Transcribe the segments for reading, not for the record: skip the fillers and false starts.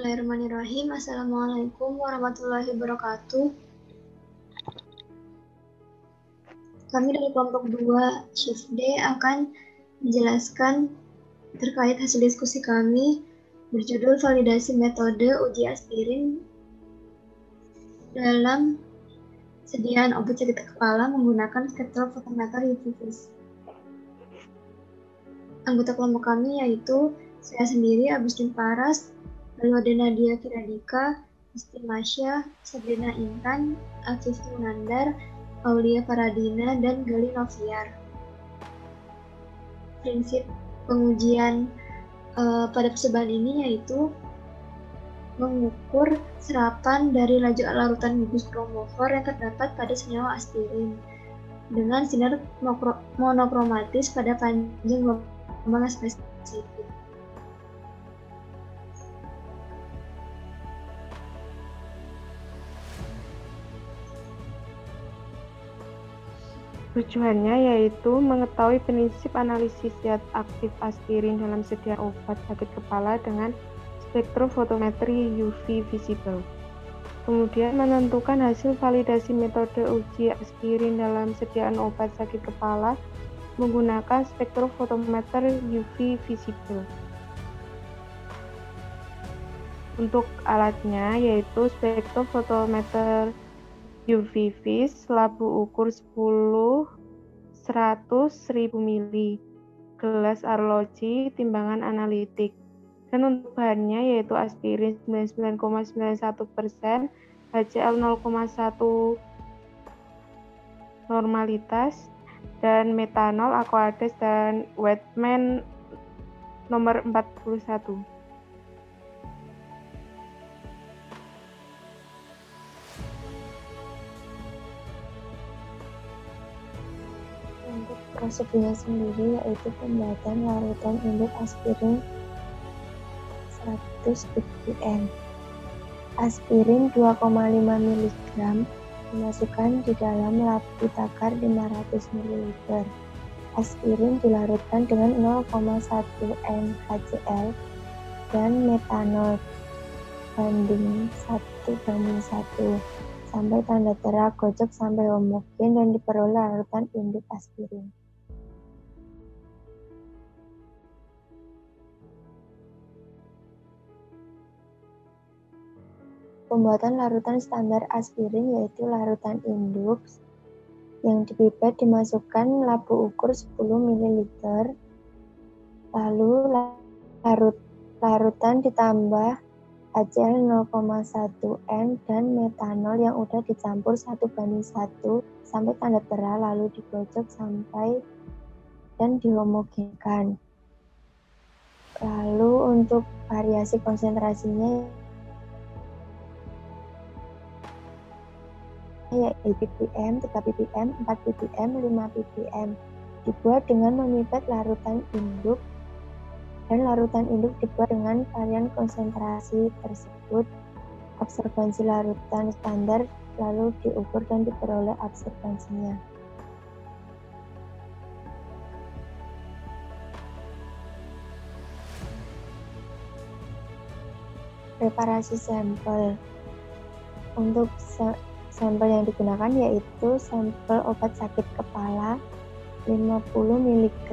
Bismillahirrahmanirrahim. Assalamualaikum warahmatullahi wabarakatuh. Kami dari kelompok 2 Shift D akan menjelaskan terkait hasil diskusi kami berjudul validasi metode uji aspirin dalam sediaan obat sakit kepala menggunakan spektrofotometer UV-Vis. Anggota kelompok kami yaitu saya sendiri, Agustin Paras, lalu ada Nadia Firadika, Isti Masya, Sabrina Intan, Afif Munandar, Aulia Faradina, dan Gali Noviar. Prinsip pengujian pada percobaan ini yaitu mengukur serapan dari laju larutan gugus kromofor yang terdapat pada senyawa aspirin dengan sinar monokromatis pada panjang gelombang spesifik. Tujuannya yaitu mengetahui prinsip analisis zat aktif aspirin dalam sediaan obat sakit kepala dengan spektrofotometri UV visible. Kemudian menentukan hasil validasi metode uji aspirin dalam sediaan obat sakit kepala menggunakan spektrofotometer UV visible. Untuk alatnya yaitu spektrofotometer UV-Vis, labu ukur 10, 100, 1000 ml, gelas arloji, timbangan analitik. Dan untuk bahannya yaitu aspirin 99,91%, HCl 0,1 normalitas, dan metanol, aquades, dan Wettman nomor 41. Untuk prosedurnya sendiri yaitu pembuatan larutan induk aspirin 100 ppm. Aspirin 2,5 mg dimasukkan di dalam labu takar 500 ml. Aspirin dilarutkan dengan 0,1 N HCl dan metanol banding 1:1 sampai tanda tera gocok sampai homogen dan diperoleh larutan induk aspirin. Pembuatan larutan standar aspirin yaitu larutan induk yang dipipet dimasukkan labu ukur 10 ml, lalu larutan ditambah HCl 0,1 N dan metanol yang udah dicampur 1:1 sampai tanda tera lalu digocok sampai dan dihomogenkan. Lalu untuk variasi konsentrasinya yaitu ppm, 3 ppm, 4 ppm, 5 ppm. Dibuat dengan memipet larutan induk dan larutan induk dibuat dengan varian konsentrasi tersebut. Absorbansi larutan standar lalu diukur dan diperoleh absorbansinya. Preparasi sampel. Untuk sampel yang digunakan yaitu sampel obat sakit kepala 50 mg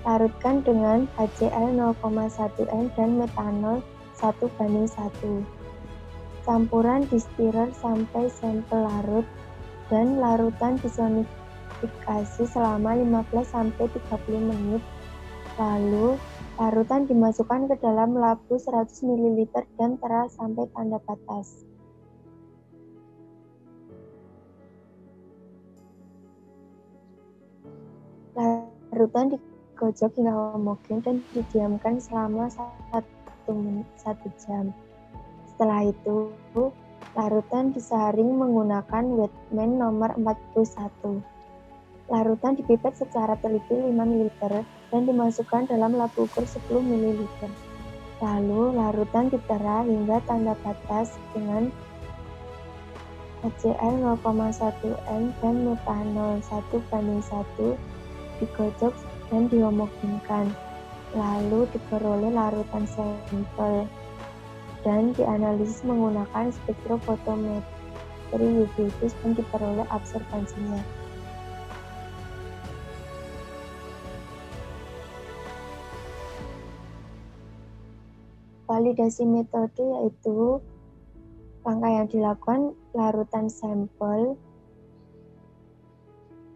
larutkan dengan HCl 0,1 N dan metanol 1:1. Campuran distirrer sampai sampel larut dan larutan disonifikasi selama 15-30 menit. Lalu larutan dimasukkan ke dalam labu 100 ml dan tera sampai tanda batas. Larutan digocok hingga homogen dan didiamkan selama 1 jam. Setelah itu, larutan disaring menggunakan Wettman nomor 41. Larutan dipipet secara teliti 5 ml dan dimasukkan dalam labu ukur 10 ml. Lalu, larutan ditera hingga tanda batas dengan HCl 0,1 N dan metanol 1:1 digocok dan dihomogenkan, lalu diperoleh larutan sampel. dan dianalisis menggunakan spektrofotometri UV dan diperoleh absorbansinya. Validasi metode yaitu langkah yang dilakukan larutan sampel,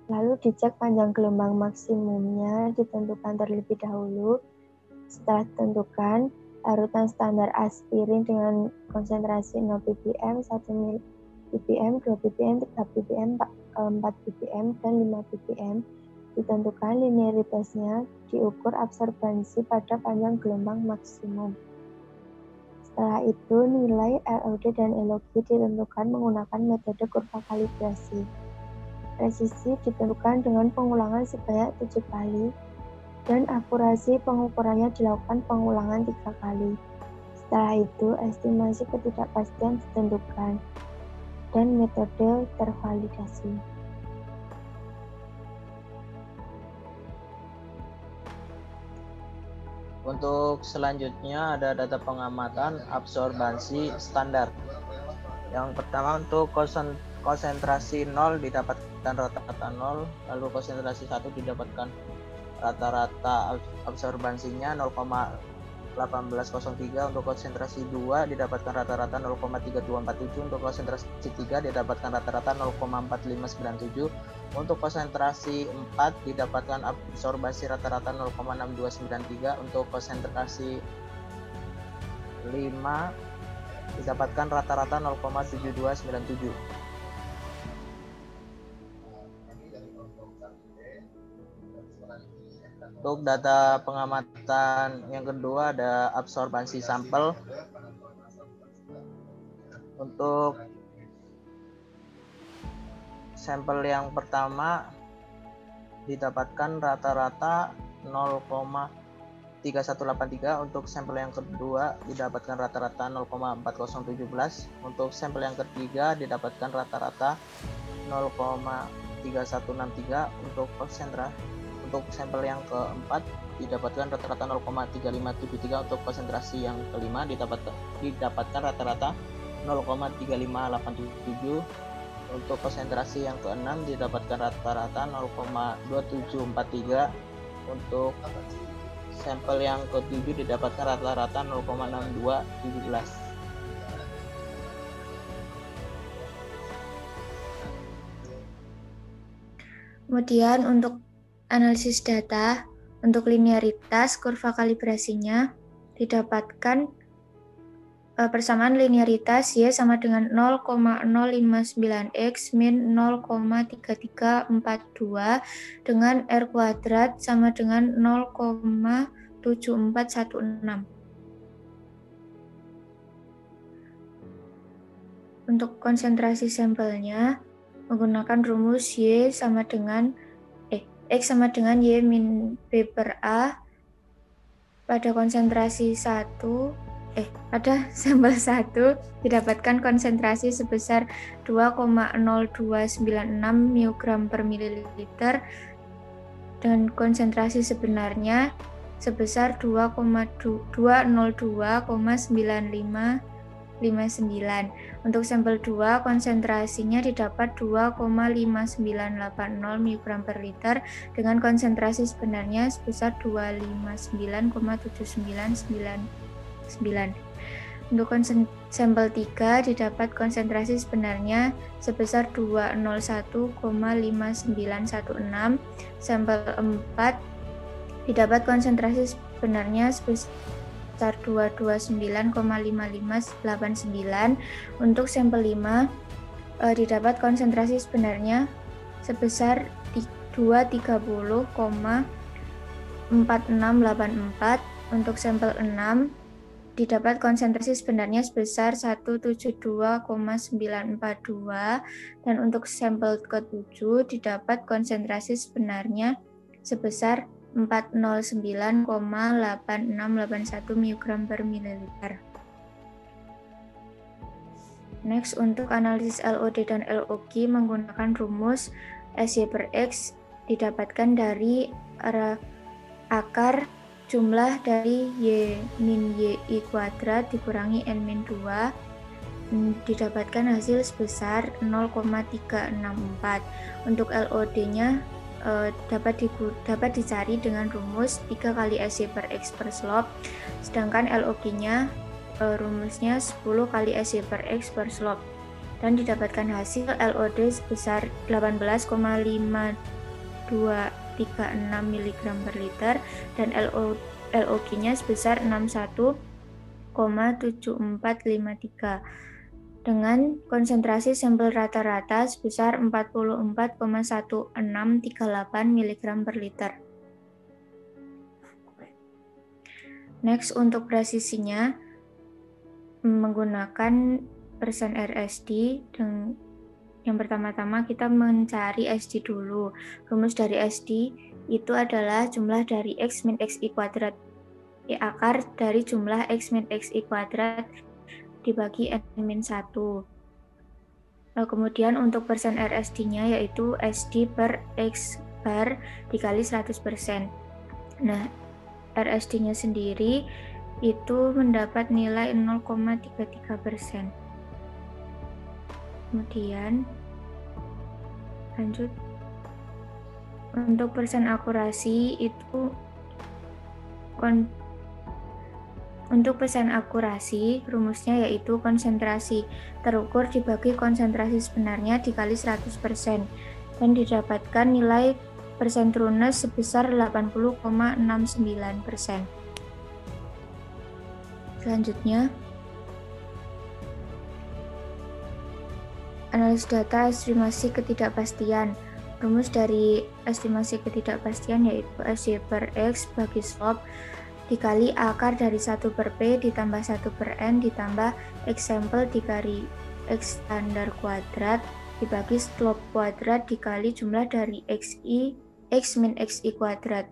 lalu dicek panjang gelombang maksimumnya ditentukan terlebih dahulu. Setelah ditentukan, larutan standar aspirin dengan konsentrasi 0 ppm, 1 ppm, 2 ppm, 3 ppm, 4 ppm, dan 5 ppm ditentukan linearitasnya, diukur absorbansi pada panjang gelombang maksimum. Setelah itu, nilai LOD dan LOG ditentukan menggunakan metode kurva kalibrasi. Presisi ditentukan dengan pengulangan sebanyak 7 kali, dan akurasi pengukurannya dilakukan pengulangan 3 kali. Setelah itu, estimasi ketidakpastian ditentukan, dan metode tervalidasi. Untuk selanjutnya ada data pengamatan absorbansi standar. Yang pertama untuk konsentrasi 0 didapatkan rata-rata 0, lalu konsentrasi 1 didapatkan rata-rata absorbansinya 0,1803, untuk konsentrasi 2 didapatkan rata-rata 0,3247, untuk konsentrasi 3 didapatkan rata-rata 0,4597, untuk konsentrasi 4 didapatkan absorbansi rata-rata 0,6293, untuk konsentrasi 5 didapatkan rata-rata 0,7297. Untuk data pengamatan yang kedua ada absorbansi sampel. Untuk sampel yang pertama didapatkan rata-rata 0,3183, untuk sampel yang kedua didapatkan rata-rata 0,4017, untuk sampel yang ketiga didapatkan rata-rata 0,3163, untuk sampel yang keempat didapatkan rata-rata 0,3573, untuk konsentrasi yang kelima didapatkan rata-rata 0,3587, untuk konsentrasi yang keenam didapatkan rata-rata 0,2743, untuk sampel yang ketujuh didapatkan rata-rata 0,6217. Kemudian untuk analisis data, untuk linearitas kurva kalibrasinya didapatkan persamaan linearitas Y sama dengan 0,059X min 0,3342 dengan R kuadrat sama dengan 0,7416. Untuk konsentrasi sampelnya menggunakan rumus Y sama dengan X sama dengan Y min B per A pada konsentrasi pada sampel 1 didapatkan konsentrasi sebesar 2,0296 mg per mililiter dan konsentrasi sebenarnya sebesar 202,9559. Untuk sampel 2 konsentrasinya didapat 2,5980 mg per liter dengan konsentrasi sebenarnya sebesar 259,7999. Untuk sampel 3 didapat konsentrasi sebenarnya sebesar 201,5916. Sampel 4 didapat konsentrasi sebenarnya sebesar 229,5589. Untuk sampel 5 didapat konsentrasi sebenarnya sebesar 230,4684. Untuk sampel 6 didapat konsentrasi sebenarnya sebesar 172,942 dan untuk sampel ke-7 didapat konsentrasi sebenarnya sebesar 409,8681 mg per mililiter. Next, untuk analisis LOD dan LOG menggunakan rumus SY per X didapatkan dari akar jumlah dari Y min YI kuadrat dikurangi N min 2 didapatkan hasil sebesar 0,364. Untuk LOD-nya dapat dicari dengan rumus 3 kali SY per X per slope, sedangkan LOG-nya rumusnya 10 kali SY per X per slope, dan didapatkan hasil LOD sebesar 18,5236 mg per liter dan LOG-nya sebesar 61,7453 dengan konsentrasi sampel rata-rata sebesar 44,1638 mg per liter. Next, untuk presisinya menggunakan persen RSD. Yang pertama-tama kita mencari SD dulu. Rumus dari SD itu adalah jumlah dari X min XI kuadrat akar dari jumlah X min XI kuadrat dibagi N min 1. Kemudian untuk persen RSD-nya yaitu SD per X bar dikali 100%. Nah, RSD-nya sendiri itu mendapat nilai 0,33%. Kemudian lanjut. Untuk persen akurasi itu untuk persen akurasi, rumusnya yaitu konsentrasi terukur dibagi konsentrasi sebenarnya dikali 100%, dan didapatkan nilai persen trueness sebesar 80,69%. Selanjutnya, analisis data estimasi ketidakpastian. Rumus dari estimasi ketidakpastian yaitu SY per X bagi slope dikali akar dari 1 per P ditambah 1 per N ditambah X sampel dikali X standar kuadrat dibagi slope kuadrat dikali jumlah dari X min XI kuadrat.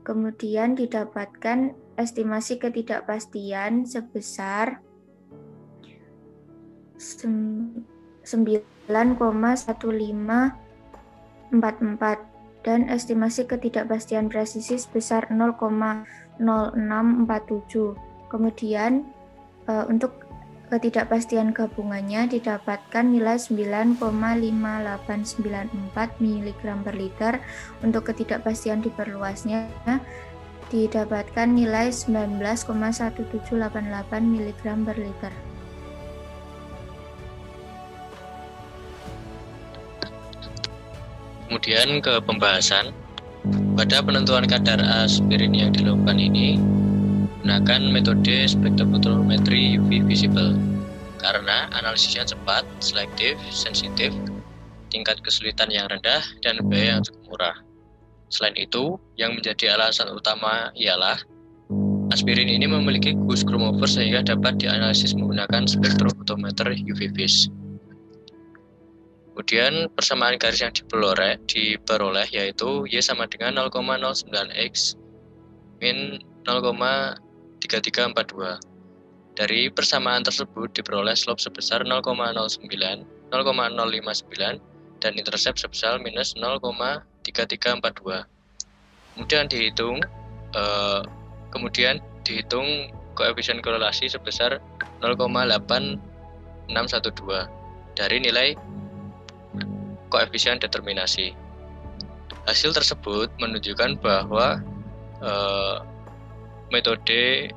Kemudian didapatkan estimasi ketidakpastian sebesar 9,1544 dan estimasi ketidakpastian presisi sebesar 0,0647. Kemudian untuk ketidakpastian gabungannya didapatkan nilai 9,5894 mg per liter. Untuk ketidakpastian diperluasnya didapatkan nilai 19,1788 mg per liter. Kemudian ke pembahasan. Pada penentuan kadar aspirin yang dilakukan ini gunakan metode spektrofotometri UV visible karena analisisnya cepat, selektif, sensitif, tingkat kesulitan yang rendah, dan biaya yang cukup murah. Selain itu, yang menjadi alasan utama ialah aspirin ini memiliki gugus chromophore sehingga dapat dianalisis menggunakan spektrofotometer UV-Vis. Kemudian persamaan garis yang diperoleh yaitu Y sama dengan 0,09X min 0,3342. Dari persamaan tersebut diperoleh slope sebesar 0,09, 0,059 dan intercept sebesar minus 0,3342. Kemudian dihitung koefisien korelasi sebesar 0,8612 dari nilai koefisien determinasi. Hasil tersebut menunjukkan bahwa metode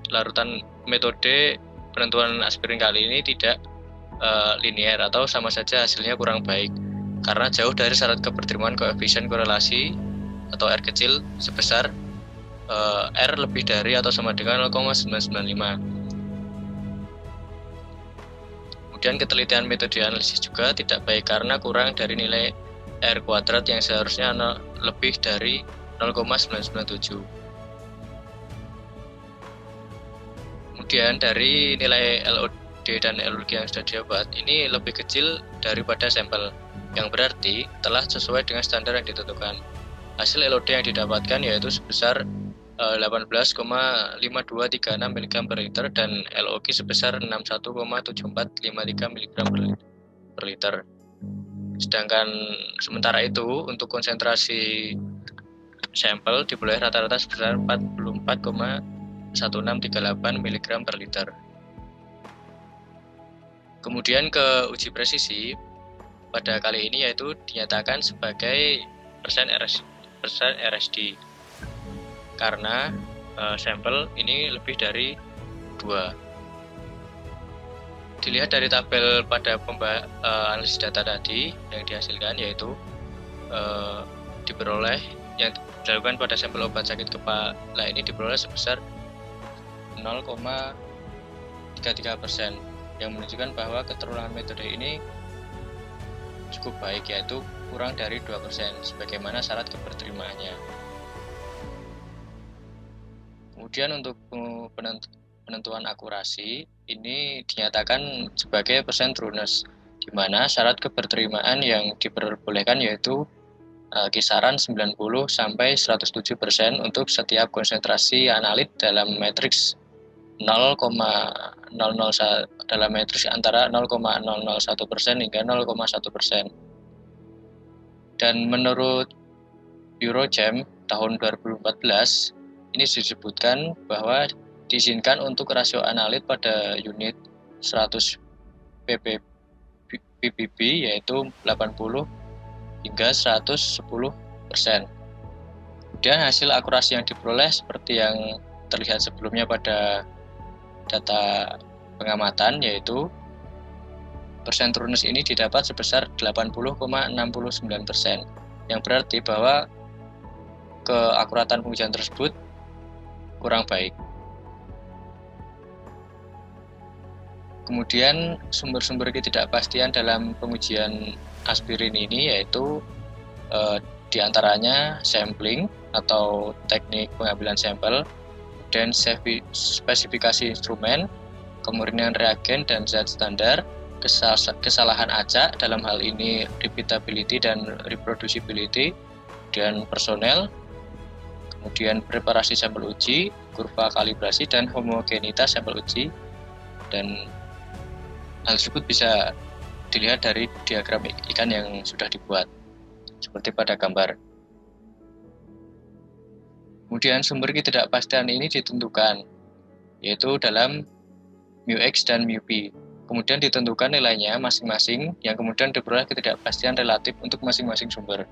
penentuan aspirin kali ini tidak linear atau sama saja hasilnya kurang baik karena jauh dari syarat keberterimaan koefisien korelasi atau R kecil sebesar R lebih dari atau sama dengan 0,995. Kemudian ketelitian metode analisis juga tidak baik karena kurang dari nilai R kuadrat yang seharusnya lebih dari 0,997. Kemudian dari nilai LOD dan LOG yang sudah didapat ini lebih kecil daripada sampel, yang berarti telah sesuai dengan standar yang ditentukan. Hasil LOD yang didapatkan yaitu sebesar 18,5236 mg per liter dan LOG sebesar 61,7453 mg per liter. Sedangkan sementara itu untuk konsentrasi sampel diperoleh rata-rata sebesar 44,1638 mg per liter. Kemudian ke uji presisi pada kali ini yaitu dinyatakan sebagai persen RSD karena sampel ini lebih dari 2. Dilihat dari tabel pada analisis data tadi yang dihasilkan yaitu diperoleh yang dilakukan pada sampel obat sakit kepala ini diperoleh sebesar 0,33% yang menunjukkan bahwa keterulangan metode ini cukup baik yaitu kurang dari 2% sebagaimana syarat keberterimaannya. Kemudian untuk penentuan akurasi ini dinyatakan sebagai percent trueness, di mana syarat keberterimaan yang diperbolehkan yaitu kisaran 90 sampai 107% untuk setiap konsentrasi analit dalam matriks 0,001 dalam matriks antara 0,001% hingga 0,1%. Dan menurut Eurogem tahun 2014 ini disebutkan bahwa diizinkan untuk rasio analit pada unit 100 ppb yaitu 80 hingga 110%. Kemudian hasil akurasi yang diperoleh seperti yang terlihat sebelumnya pada data pengamatan yaitu persen trueness ini didapat sebesar 80,69%, yang berarti bahwa keakuratan pengujian tersebut kurang baik. Kemudian sumber-sumber ketidakpastian dalam pengujian aspirin ini yaitu diantaranya sampling atau teknik pengambilan sampel, dan spesifikasi instrumen, kemurnian reagen dan zat standar, kesalahan acak dalam hal ini repeatability dan reproducibility, dan personel, kemudian preparasi sampel uji, kurva kalibrasi, dan homogenitas sampel uji. Dan hal tersebut bisa dilihat dari diagram ikan yang sudah dibuat seperti pada gambar. Kemudian sumber ketidakpastian ini ditentukan yaitu dalam μx dan μp. Kemudian ditentukan nilainya masing-masing yang kemudian diperoleh ketidakpastian relatif untuk masing-masing sumber.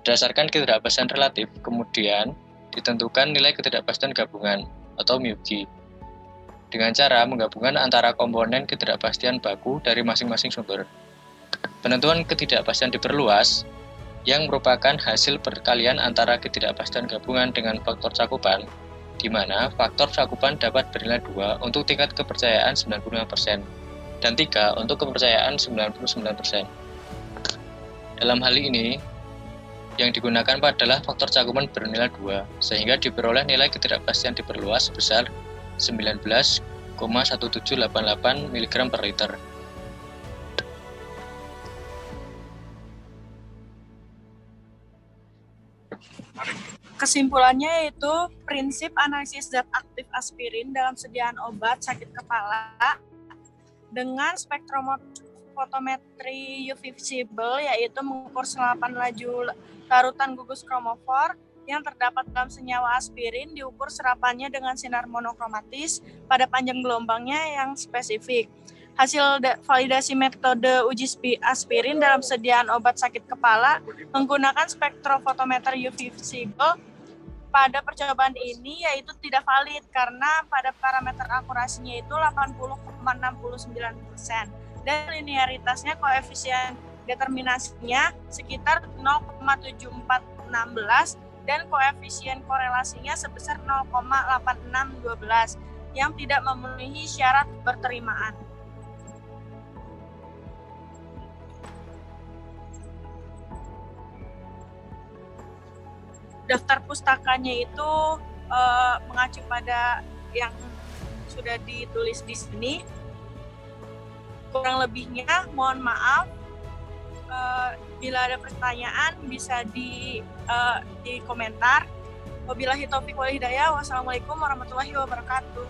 Berdasarkan ketidakpastian relatif, kemudian ditentukan nilai ketidakpastian gabungan atau μg dengan cara menggabungkan antara komponen ketidakpastian baku dari masing-masing sumber. Penentuan ketidakpastian diperluas yang merupakan hasil perkalian antara ketidakpastian gabungan dengan faktor cakupan, di mana faktor cakupan dapat bernilai 2 untuk tingkat kepercayaan 95% dan 3 untuk kepercayaan 99%. Dalam hal ini, yang digunakan adalah faktor cakupan bernilai 2, sehingga diperoleh nilai ketidakpastian diperluas sebesar 19,1788 mg per liter. Kesimpulannya yaitu prinsip analisis zat aktif aspirin dalam sediaan obat sakit kepala dengan spektrofotometri UV visible yaitu mengukur serapan laju larutan gugus kromofor yang terdapat dalam senyawa aspirin, diukur serapannya dengan sinar monokromatis pada panjang gelombangnya yang spesifik. Hasil validasi metode uji aspirin dalam sediaan obat sakit kepala menggunakan spektrofotometer UV visible pada percobaan ini yaitu tidak valid karena pada parameter akurasinya itu 80,69% dan linearitasnya koefisien determinasinya sekitar 0,7416 dan koefisien korelasinya sebesar 0,8612 yang tidak memenuhi syarat berterimaan. Daftar pustakanya itu mengacu pada yang sudah ditulis di sini. Kurang lebihnya mohon maaf. Bila ada pertanyaan bisa di komentar. Wabillahi taufiq wal hidayah. Wassalamualaikum warahmatullahi wabarakatuh.